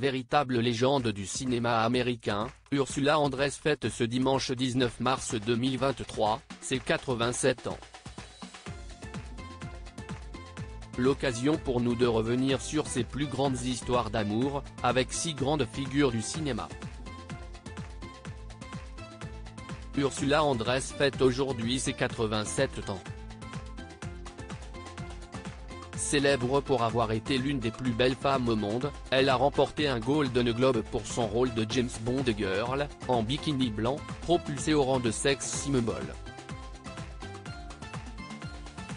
Véritable légende du cinéma américain, Ursula Andress fête ce dimanche 19 mars 2023, ses 87 ans. L'occasion pour nous de revenir sur ses plus grandes histoires d'amour, avec 6 grandes figures du cinéma. Ursula Andress fête aujourd'hui ses 87 ans. Célèbre pour avoir été l'une des plus belles femmes au monde, elle a remporté un Golden Globe pour son rôle de James Bond Girl, en bikini blanc, propulsée au rang de sex symbol.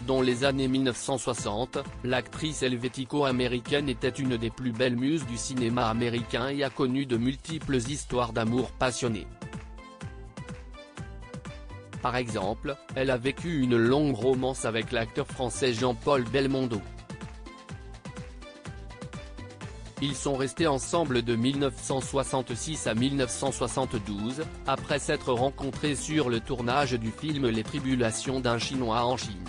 Dans les années 1960, l'actrice helvético-américaine était une des plus belles muses du cinéma américain et a connu de multiples histoires d'amour passionnées. Par exemple, elle a vécu une longue romance avec l'acteur français Jean-Paul Belmondo. Ils sont restés ensemble de 1966 à 1972, après s'être rencontrés sur le tournage du film Les Tribulations d'un Chinois en Chine.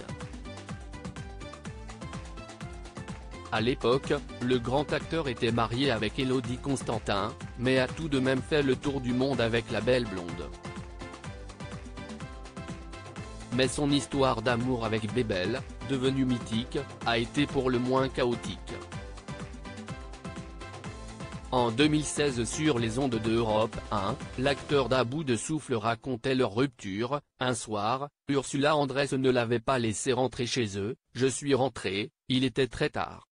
À l'époque, le grand acteur était marié avec Élodie Constantin, mais a tout de même fait le tour du monde avec la belle blonde. Mais son histoire d'amour avec Bébel, devenue mythique, a été pour le moins chaotique. En 2016 sur les ondes de Europe 1, l'acteur d'À bout de souffle racontait leur rupture. Un soir, Ursula Andress ne l'avait pas laissé rentrer chez eux, « Je suis rentré, il était très tard.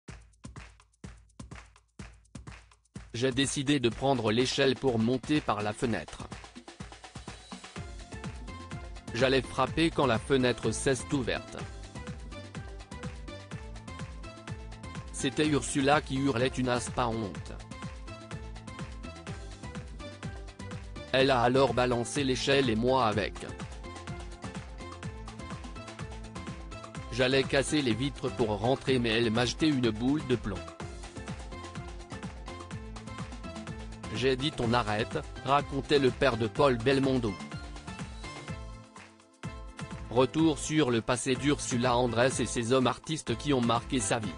J'ai décidé de prendre l'échelle pour monter par la fenêtre. J'allais frapper quand la fenêtre s'est ouverte. C'était Ursula qui hurlait une as pas honte. Elle a alors balancé l'échelle et moi avec. J'allais casser les vitres pour rentrer mais elle m'a jeté une boule de plomb. J'ai dit on arrête, racontait le père de Paul Belmondo. Retour sur le passé d'Ursula Andress et ses hommes artistes qui ont marqué sa vie.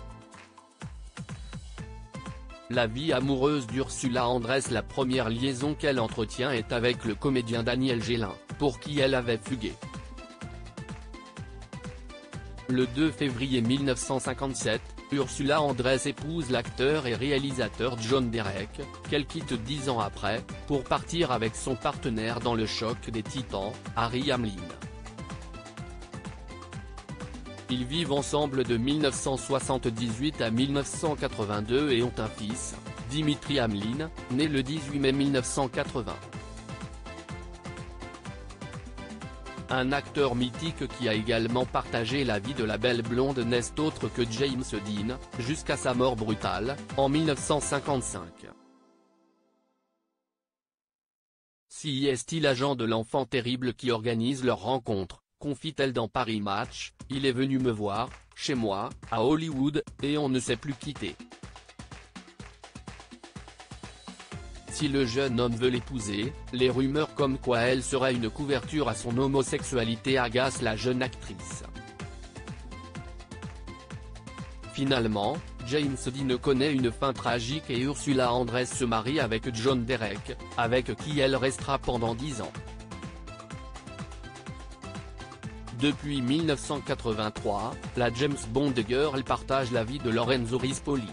La vie amoureuse d'Ursula Andress. La première liaison qu'elle entretient est avec le comédien Daniel Gélin, pour qui elle avait fugué. Le 2 février 1957, Ursula Andress épouse l'acteur et réalisateur John Derek, qu'elle quitte 10 ans après, pour partir avec son partenaire dans le choc des Titans, Harry Hamlin. Ils vivent ensemble de 1978 à 1982 et ont un fils, Dimitri Hamlin, né le 18 mai 1980. Un acteur mythique qui a également partagé la vie de la belle blonde n'est autre que James Dean, jusqu'à sa mort brutale, en 1955. Si est-il l'agent de l'enfant terrible qui organise leur rencontre, confie-t-elle dans Paris Match, il est venu me voir, chez moi, à Hollywood, et on ne s'est plus quitté. Si le jeune homme veut l'épouser, les rumeurs comme quoi elle serait une couverture à son homosexualité agacent la jeune actrice. Finalement, James Dean connaît une fin tragique et Ursula Andress se marie avec John Derek, avec qui elle restera pendant 10 ans. Depuis 1983, la James Bond Girl partage la vie de Lorenzo Rispoli.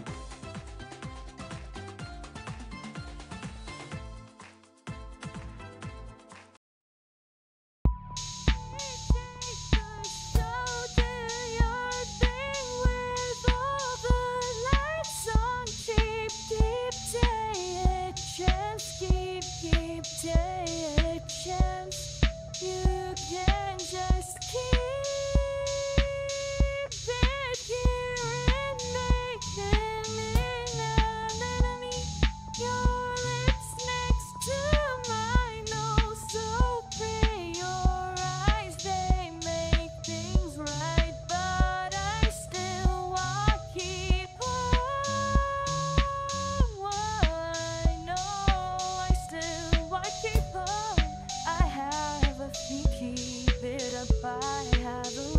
Keep it up, I have a